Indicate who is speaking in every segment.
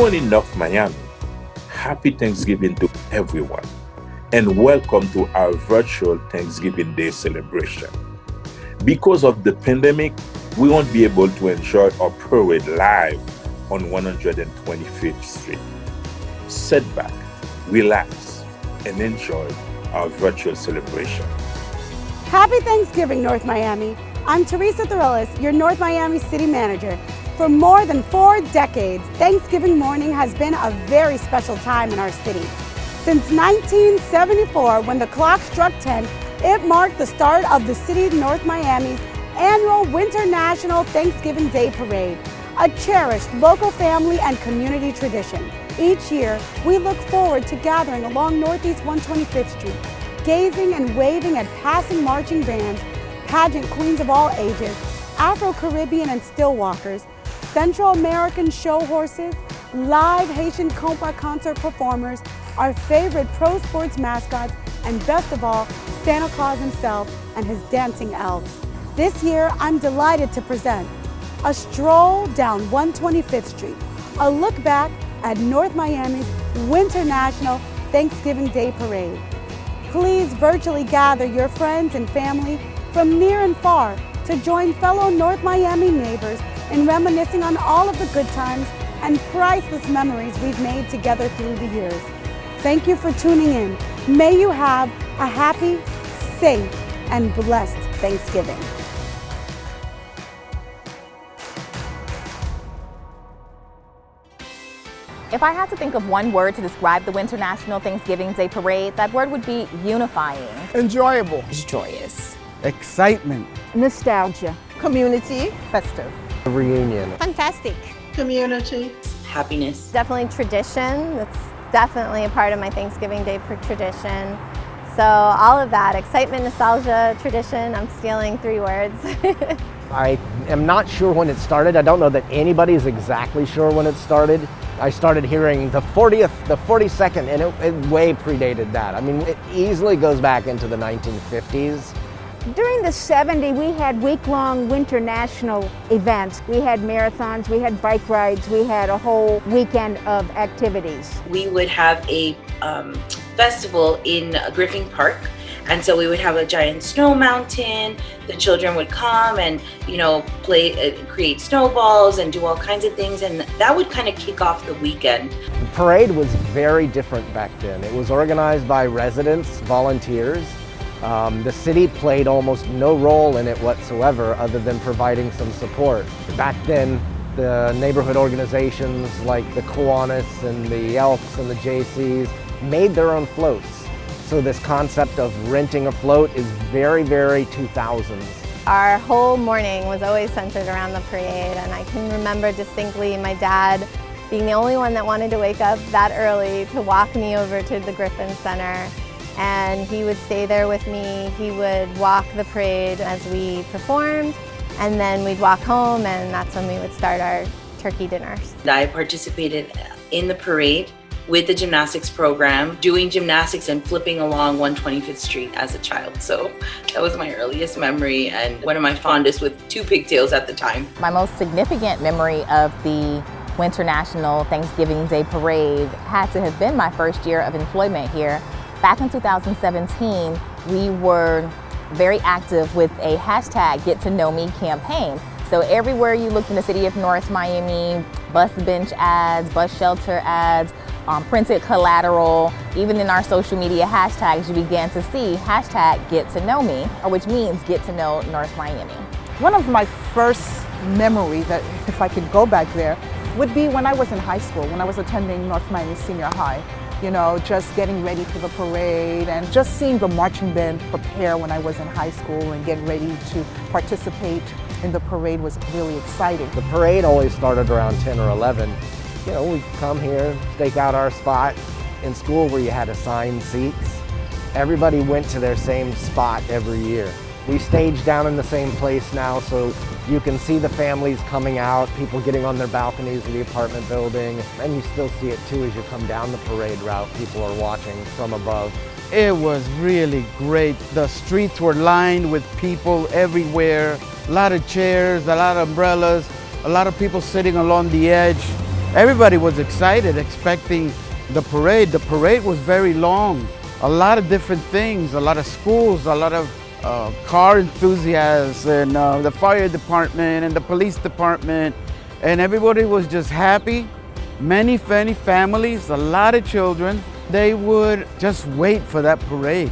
Speaker 1: morning, North Miami. Happy Thanksgiving to everyone, and welcome to our virtual Thanksgiving Day celebration. Because of the pandemic, we won't be able to enjoy our parade live on 125th Street. Sit back, relax, and enjoy our virtual celebration.
Speaker 2: Happy Thanksgiving, North Miami. I'm Teresa Thorellis, your North Miami City Manager. For more than 4 decades, Thanksgiving morning has been a very special time in our city. Since 1974, when the clock struck 10, it marked the start of the city of North Miami's annual WinterNational Thanksgiving Day Parade, a cherished local family and community tradition. Each year, we look forward to gathering along Northeast 125th Street, gazing and waving at passing marching bands, pageant queens of all ages, Afro-Caribbean and still walkers, Central American show horses, live Haitian compa concert performers, our favorite pro sports mascots, and best of all, Santa Claus himself and his dancing elves. This year, I'm delighted to present a stroll down 125th Street, a look back at North Miami's WinterNational Thanksgiving Day Parade. Please virtually gather your friends and family from near and far to join fellow North Miami neighbors in reminiscing on all of the good times and priceless memories we've made together through the years. Thank you for tuning in. May you have a happy, safe, and blessed Thanksgiving.
Speaker 3: If I had to think of one word to describe the WinterNational Thanksgiving Day Parade, that word would be unifying.
Speaker 4: Enjoyable.
Speaker 5: Joyous.
Speaker 4: Excitement.
Speaker 2: Nostalgia.
Speaker 5: Community. Festive.
Speaker 4: Reunion.
Speaker 5: Fantastic.
Speaker 6: Community.
Speaker 7: Happiness.
Speaker 8: Definitely tradition. That's definitely a part of my Thanksgiving Day tradition. So all of that, excitement, nostalgia, tradition, I'm stealing 3 words.
Speaker 9: I am not sure when it started. I don't know that anybody's exactly sure when it started. I started hearing the 40th, the 42nd, and it way predated that. I mean, it easily goes back into the 1950s.
Speaker 10: During the 70s, we had week-long WinterNational events. We had marathons, we had bike rides, we had a whole weekend of activities.
Speaker 7: We would have a festival in Griffin Park. And so we would have a giant snow mountain. The children would come and, play, create snowballs and do all kinds of things. And that would kind of kick off the weekend.
Speaker 9: The parade was very different back then. It was organized by residents, volunteers. The city played almost no role in it whatsoever other than providing some support. Back then, the neighborhood organizations like the Kiwanis and the Elks and the JCs made their own floats. So this concept of renting a float is very, very 2000s.
Speaker 8: Our whole morning was always centered around the parade, and I can remember distinctly my dad being the only one that wanted to wake up that early to walk me over to the Griffin Center. And he would stay there with me. He would walk the parade as we performed, and then we'd walk home, and that's when we would start our turkey dinners.
Speaker 7: I participated in the parade with the gymnastics program, doing gymnastics and flipping along 125th Street as a child. So that was my earliest memory and one of my fondest, with 2 pigtails at the time.
Speaker 3: My most significant memory of the WinterNational Thanksgiving Day Parade had to have been my first year of employment here. Back in 2017, we were very active with a hashtag Get to Know Me campaign. So everywhere you looked in the city of North Miami, bus bench ads, bus shelter ads, printed collateral, even in our social media hashtags, you began to see hashtag Get to Know Me, or which means Get to Know North Miami.
Speaker 5: One of my first memories, that if I could go back there, would be when I was in high school, when I was attending North Miami Senior High. Just getting ready for the parade and just seeing the marching band prepare when I was in high school and getting ready to participate in the parade was really exciting.
Speaker 9: The parade always started around 10 or 11. We'd come here, stake out our spot in school where you had assigned seats. Everybody went to their same spot every year. We stage down in the same place now, so you can see the families coming out, people getting on their balconies of the apartment building, and you still see it too as you come down the parade route. People are watching from above.
Speaker 4: It was really great. The streets were lined with people everywhere. A lot of chairs, a lot of umbrellas, a lot of people sitting along the edge. Everybody was excited, expecting the parade. The parade was very long. A lot of different things, a lot of schools, a lot of car enthusiasts, and the fire department and the police department, and everybody was just happy. Many families, a lot of children, they would just wait for that parade.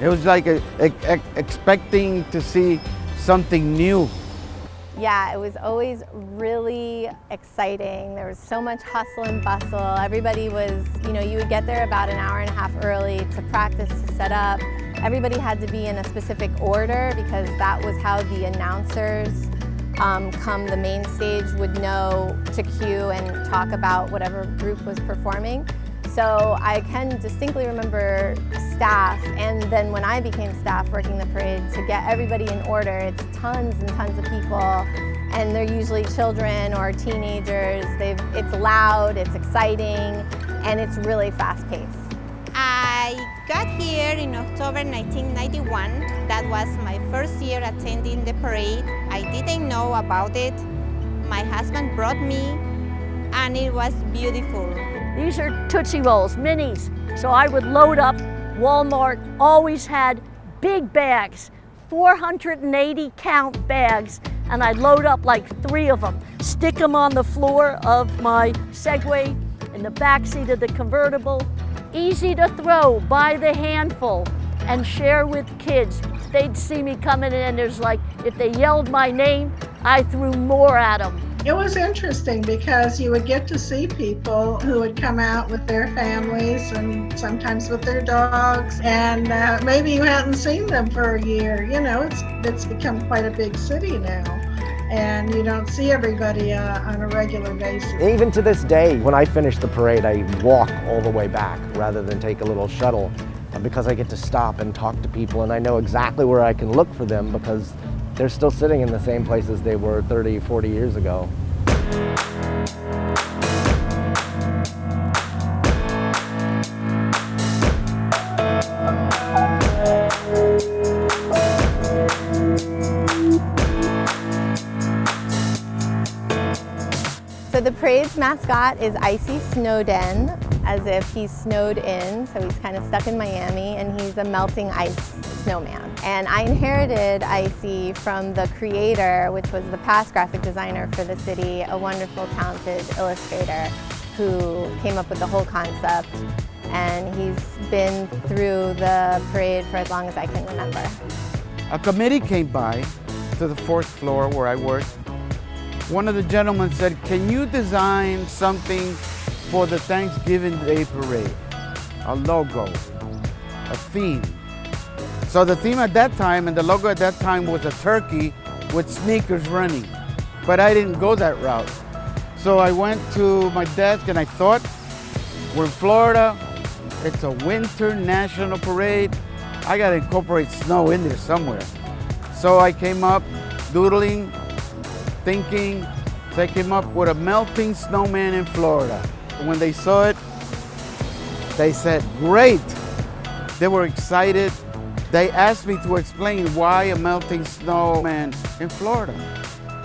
Speaker 4: It was like expecting to see something new.
Speaker 8: Yeah, it was always really exciting. There was so much hustle and bustle. Everybody was, you would get there about an hour and a half early to practice, to set up. Everybody had to be in a specific order because that was how the announcers come the main stage would know to cue and talk about whatever group was performing. So I can distinctly remember staff, and then when I became staff working the parade, to get everybody in order. It's tons and tons of people, and they're usually children or teenagers. It's loud, it's exciting, and it's really fast-paced.
Speaker 6: I got here in October 1991. That was my first year attending the parade. I didn't know about it. My husband brought me, and it was beautiful.
Speaker 11: These are Tootsie Rolls, minis. So I would load up. Walmart always had big bags, 480 count bags, and I'd load up like 3 of them, stick them on the floor of my Segway in the back seat of the convertible. Easy to throw by the handful and share with kids. They'd see me coming in, and there's like, if they yelled my name, I threw more at them.
Speaker 12: It was interesting because you would get to see people who would come out with their families and sometimes with their dogs, and maybe you hadn't seen them for a year. It's become quite a big city now, and you don't see everybody on a regular basis.
Speaker 9: Even to this day, when I finish the parade, I walk all the way back rather than take a little shuttle, because I get to stop and talk to people, and I know exactly where I can look for them because they're still sitting in the same places they were 30, 40 years ago.
Speaker 8: So the parade's mascot is Icy Snowden, as if he's snowed in, so he's kind of stuck in Miami, and he's a melting ice snowman. And I inherited Icy from the creator, which was the past graphic designer for the city, a wonderful, talented illustrator who came up with the whole concept. And he's been through the parade for as long as I can remember.
Speaker 4: A committee came by to the 4th floor where I worked. One of the gentlemen said, "Can you design something for the Thanksgiving Day Parade? A logo, a theme." So the theme at that time and the logo at that time was a turkey with sneakers running. But I didn't go that route. So I went to my desk and I thought, we're in Florida, it's a winter national parade. I gotta incorporate snow in there somewhere. So I came up doodling, thinking, so I came up with a melting snowman in Florida. When they saw it, they said, great. They were excited. They asked me to explain why a melting snowman in Florida.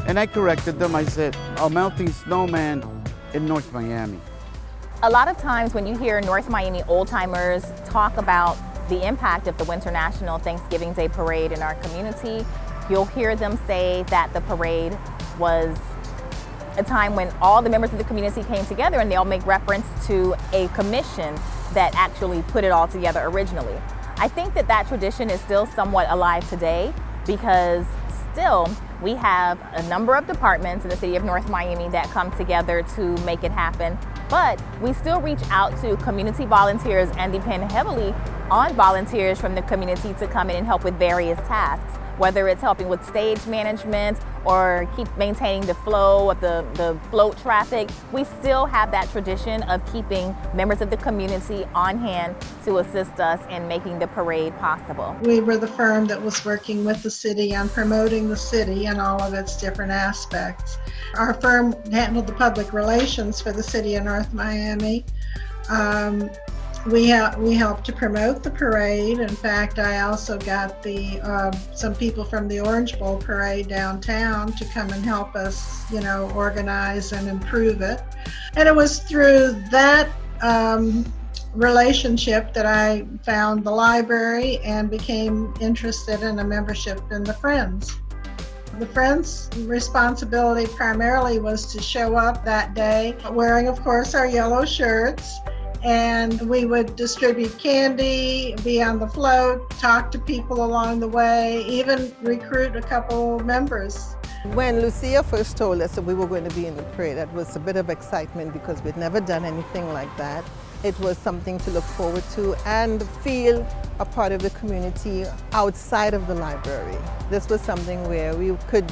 Speaker 4: And I corrected them. I said, a melting snowman in North Miami.
Speaker 3: A lot of times when you hear North Miami old-timers talk about the impact of the WinterNational Thanksgiving Day Parade in our community, you'll hear them say that the parade was a time when all the members of the community came together, and they'll make reference to a commission that actually put it all together originally. I think that that tradition is still somewhat alive today because still we have a number of departments in the city of North Miami that come together to make it happen, but we still reach out to community volunteers and depend heavily on volunteers from the community to come in and help with various tasks, whether it's helping with stage management or keep maintaining the flow of the float traffic. We still have that tradition of keeping members of the community on hand to assist us in making the parade possible.
Speaker 12: We were the firm that was working with the city on promoting the city and all of its different aspects. Our firm handled the public relations for the city of North Miami. we helped to promote the parade. In fact, I also got some people from the Orange Bowl parade downtown to come and help us, organize and improve it. And it was through that relationship that I found the library and became interested in a membership in the Friends. The Friends' responsibility primarily was to show up that day wearing, of course, our yellow shirts, and we would distribute candy, be on the float, talk to people along the way, even recruit a couple members.
Speaker 5: When Lucia first told us that we were going to be in the parade, that was a bit of excitement because we'd never done anything like that. It was something to look forward to and feel a part of the community outside of the library. This was something where we could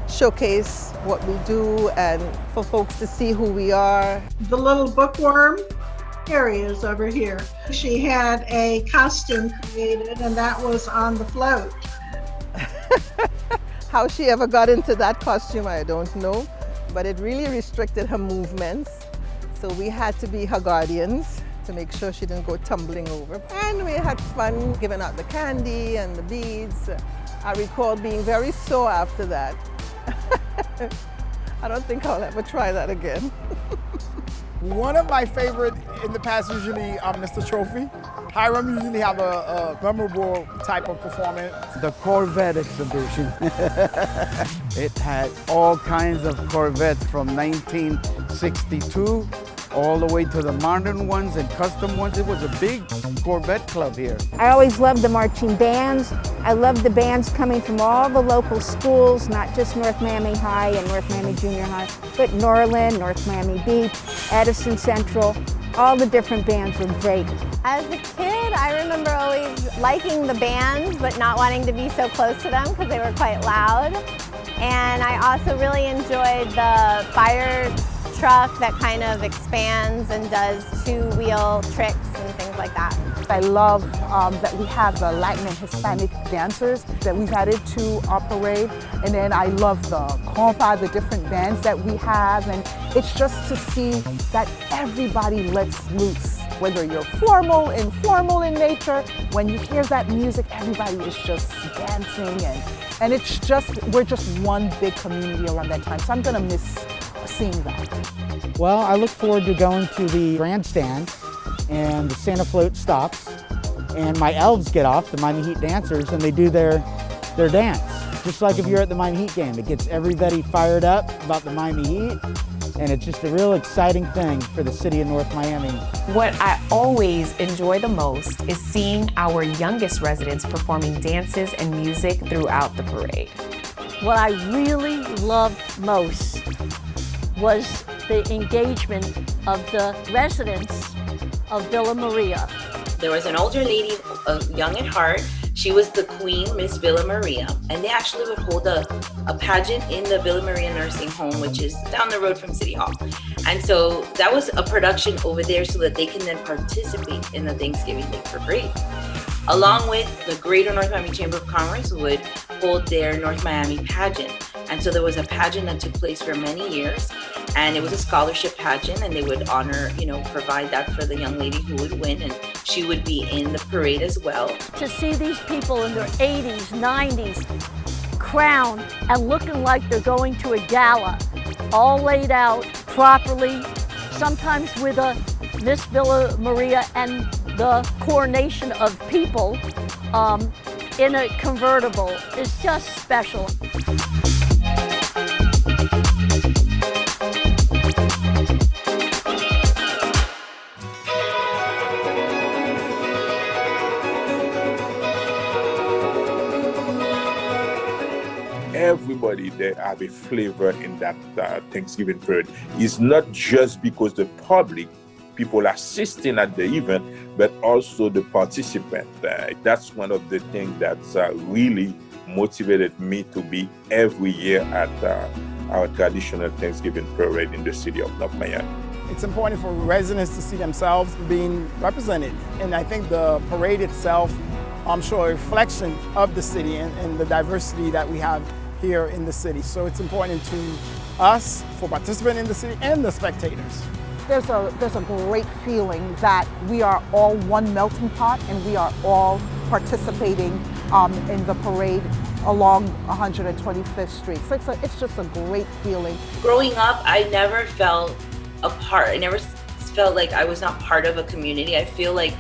Speaker 5: showcase what we do and for folks to see who we are.
Speaker 12: The little bookworm, here he is over here. She had a costume created and that was on the float.
Speaker 5: How she ever got into that costume, I don't know, but it really restricted her movements. So we had to be her guardians to make sure she didn't go tumbling over. And we had fun giving out the candy and the beads. I recall being very sore after that. I don't think I'll ever try that again.
Speaker 13: One of my favorite in the past is usually Mr. Trophy. Hiram usually have a memorable type of performance.
Speaker 4: The Corvette exhibition. It had all kinds of Corvettes from 1962 all the way to the modern ones and custom ones. It was a big Corvette club here.
Speaker 10: I always loved the marching bands. I loved the bands coming from all the local schools, not just North Miami High and North Miami Junior High, but Norland, North Miami Beach, Edison Central. All the different bands were great.
Speaker 8: As a kid, I remember always liking the bands, but not wanting to be so close to them because they were quite loud. And I also really enjoyed the fire truck that kind of expands and does two-wheel tricks and things like that.
Speaker 5: I love that we have the Latin and Hispanic dancers that we've added to our parade. And then I love the compa, the different bands that we have. And it's just to see that everybody lets loose. Whether you're formal, informal in nature, when you hear that music, everybody is just dancing. And it's just, we're just one big community around that time. So I'm gonna miss seeing that.
Speaker 14: Well, I look forward to going to the grandstand and the Santa float stops and my elves get off, the Miami Heat dancers, and they do their dance. Just like if you're at the Miami Heat game, it gets everybody fired up about the Miami Heat, and it's just a real exciting thing for the city of North Miami.
Speaker 15: What I always enjoy the most is seeing our youngest residents performing dances and music throughout the parade.
Speaker 11: What I really loved most was the engagement of the residents of Villa Maria.
Speaker 7: There was an older lady, young at heart. She was the queen, Miss Villa Maria, and they actually would hold a pageant in the Villa Maria Nursing Home, which is down the road from City Hall. And so that was a production over there so that they can then participate in the Thanksgiving Day Parade. Along with the Greater North Miami Chamber of Commerce would hold their North Miami pageant. And so there was a pageant that took place for many years, and it was a scholarship pageant, and they would honor, provide that for the young lady who would win, and she would be in the parade as well.
Speaker 11: To see these people in their 80s, 90s, crowned and looking like they're going to a gala, all laid out properly, sometimes with a Miss Villa Maria and the coronation of people in a convertible is just special.
Speaker 1: Everybody there have a flavor in that Thanksgiving parade. It's not just because the public, people assisting at the event, but also the participant. That's one of the things that's really motivated me to be every year at our traditional Thanksgiving parade in the city of North Miami.
Speaker 13: It's important for residents to see themselves being represented. And I think the parade itself, I'm sure, a reflection of the city and the diversity that we have here in the city. So it's important to us for participants in the city and the spectators.
Speaker 5: there's a great feeling that we are all one melting pot and we are all participating in the parade along 125th Street. So it's just a great feeling.
Speaker 7: Growing up, I never felt a part. I never felt like I was not part of a community. I feel like,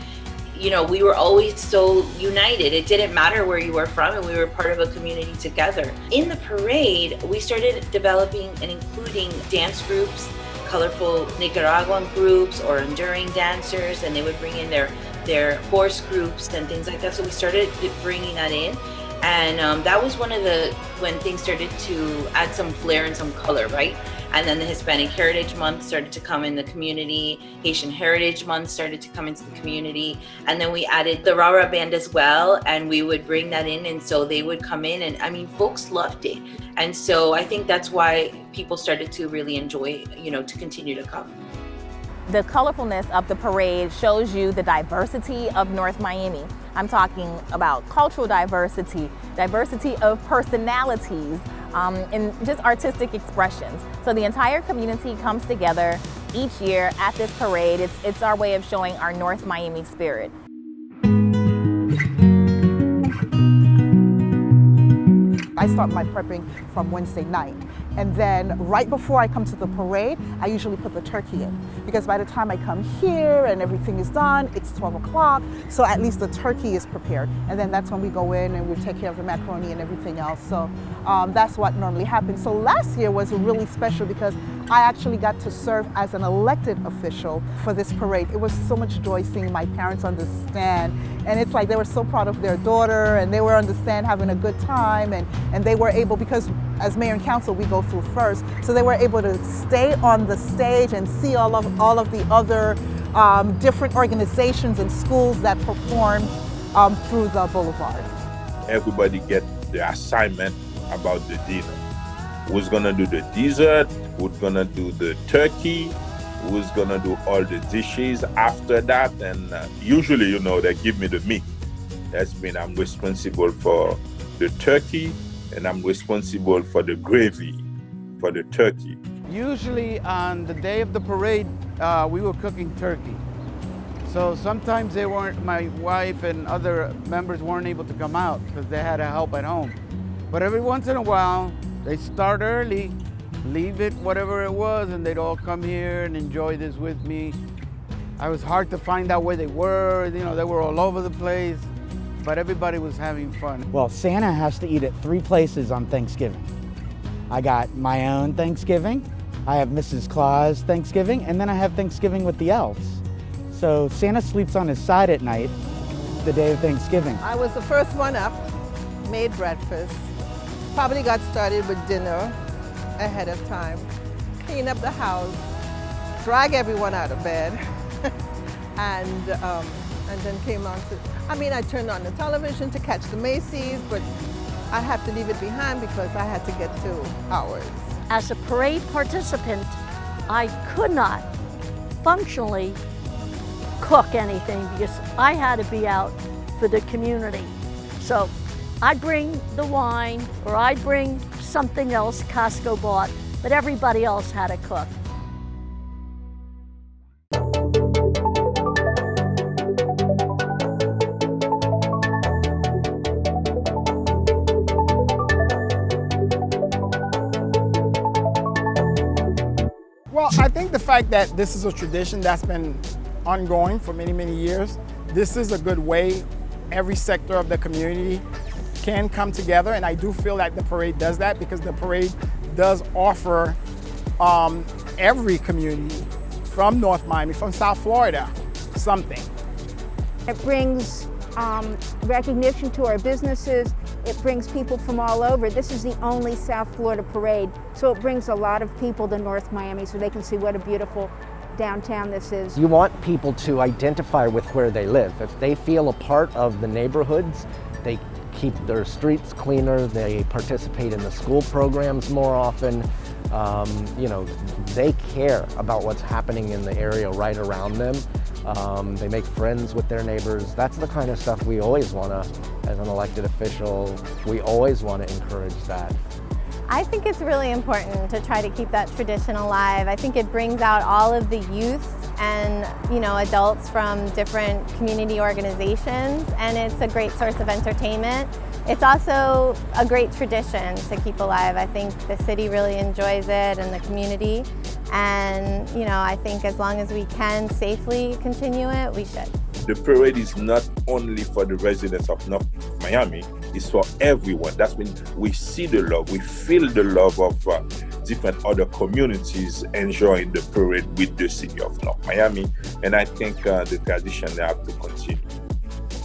Speaker 7: you know, we were always so united. It didn't matter where you were from, and we were part of a community together. In the parade, we started developing and including dance groups, colorful Nicaraguan groups or enduring dancers, and they would bring in their horse groups and things like that. So we started bringing that in. And that was when things started to add some flair and some color, right? And then the Hispanic Heritage Month started to come in the community. Haitian Heritage Month started to come into the community. And then we added the Rara Band as well, and we would bring that in. And so they would come in, and I mean, folks loved it. And so I think that's why people started to really enjoy, you know, to continue to come.
Speaker 3: The colorfulness of the parade shows you the diversity of North Miami. I'm talking about cultural diversity, diversity of personalities, and just artistic expressions. So the entire community comes together each year at this parade. It's our way of showing our North Miami spirit.
Speaker 5: I start my prepping from Wednesday night. And then right before I come to the parade, I usually put the turkey in. Because by the time I come here and everything is done, it's 12 o'clock. So at least the turkey is prepared. And then that's when we go in and we take care of the macaroni and everything else. So that's what normally happens. So last year was really special because I actually got to serve as an elected official for this parade. It was so much joy seeing my parents understand. And it's like they were so proud of their daughter, and they were having a good time, and they were able, because as mayor and council we go through first, so they were able to stay on the stage and see all of the other different organizations and schools that perform through the boulevard.
Speaker 1: Everybody get the assignment about the dinner. Who's gonna do the dessert? Who's gonna do the turkey? Who's gonna do all the dishes after that? And usually, you know, they give me the meat. That means I'm responsible for the turkey, and I'm responsible for the gravy for the turkey.
Speaker 4: Usually on the day of the parade, we were cooking turkey. So sometimes my wife and other members weren't able to come out because they had to help at home. But every once in a while, they start early, leave it, whatever it was, and they'd all come here and enjoy this with me. I was hard to find out where they were. You know, they were all over the place, but everybody was having fun.
Speaker 14: Well, Santa has to eat at 3 places on Thanksgiving. I got my own Thanksgiving, I have Mrs. Claus Thanksgiving, and then I have Thanksgiving with the elves. So Santa sleeps on his side at night, the day of Thanksgiving.
Speaker 16: I was the first one up, made breakfast, probably got started with dinner ahead of time, clean up the house, drag everyone out of bed, and then came on to, I turned on the television to catch the Macy's, but I had to leave it behind because I had to get to ours.
Speaker 11: As a parade participant, I could not functionally cook anything because I had to be out for the community. So I'd bring the wine, or I'd bring something else Costco bought, but everybody else had to cook.
Speaker 13: Well, I think the fact that this is a tradition that's been ongoing for many, many years, this is a good way every sector of the community can come together, and I do feel that the parade does that because the parade does offer every community from North Miami, from South Florida, something.
Speaker 10: It brings recognition to our businesses. It brings people from all over. This is the only South Florida parade, so it brings a lot of people to North Miami so they can see what a beautiful downtown this is.
Speaker 9: You want people to identify with where they live. If they feel a part of the neighborhoods, they keep their streets cleaner, they participate in the school programs more often. You know, they care about what's happening in the area right around them. They make friends with their neighbors. That's the kind of stuff we always want to, as an elected official, we always want to encourage that.
Speaker 8: I think it's really important to try to keep that tradition alive. I think it brings out all of the youth and adults from different community organizations, and it's a great source of entertainment. It's also a great tradition to keep alive. I think the city really enjoys it and the community, and I think as long as we can safely continue it, we should.
Speaker 1: The parade is not only for the residents of North Miami, it's for everyone. That's when we see the love, we feel the love of different other communities enjoying the parade with the city of North Miami. And I think the tradition have to continue.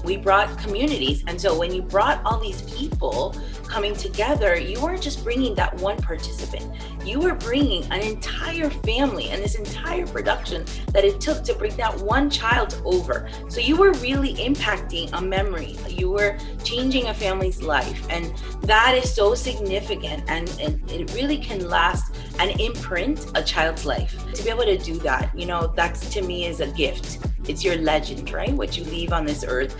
Speaker 7: We brought communities, and so when you brought all these people coming together, you weren't just bringing that one participant. You were bringing an entire family and this entire production that it took to bring that one child over. So you were really impacting a memory. You were changing a family's life, and that is so significant, and it really can last and imprint a child's life. To be able to do that, that to me is a gift. It's your legend, right? What you leave on this earth,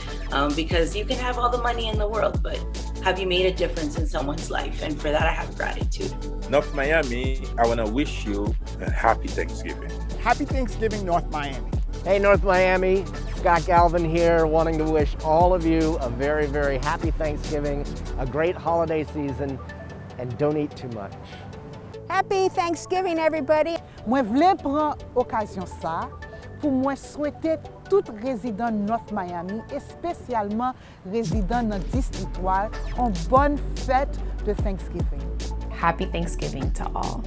Speaker 7: because you can have all the money in the world, but have you made a difference in someone's life? And for that, I have gratitude.
Speaker 1: North Miami, I want to wish you a happy Thanksgiving.
Speaker 13: Happy Thanksgiving, North Miami.
Speaker 9: Hey, North Miami, Scott Galvin here, wanting to wish all of you a very, very happy Thanksgiving, a great holiday season, and don't eat too much.
Speaker 10: Happy Thanksgiving, everybody.
Speaker 5: Moi voulais prendre occasion ça pour moi souhaiter tout résident North Miami et spécialement résident dans District 3 une bonne fête de Thanksgiving.
Speaker 15: Happy Thanksgiving to all.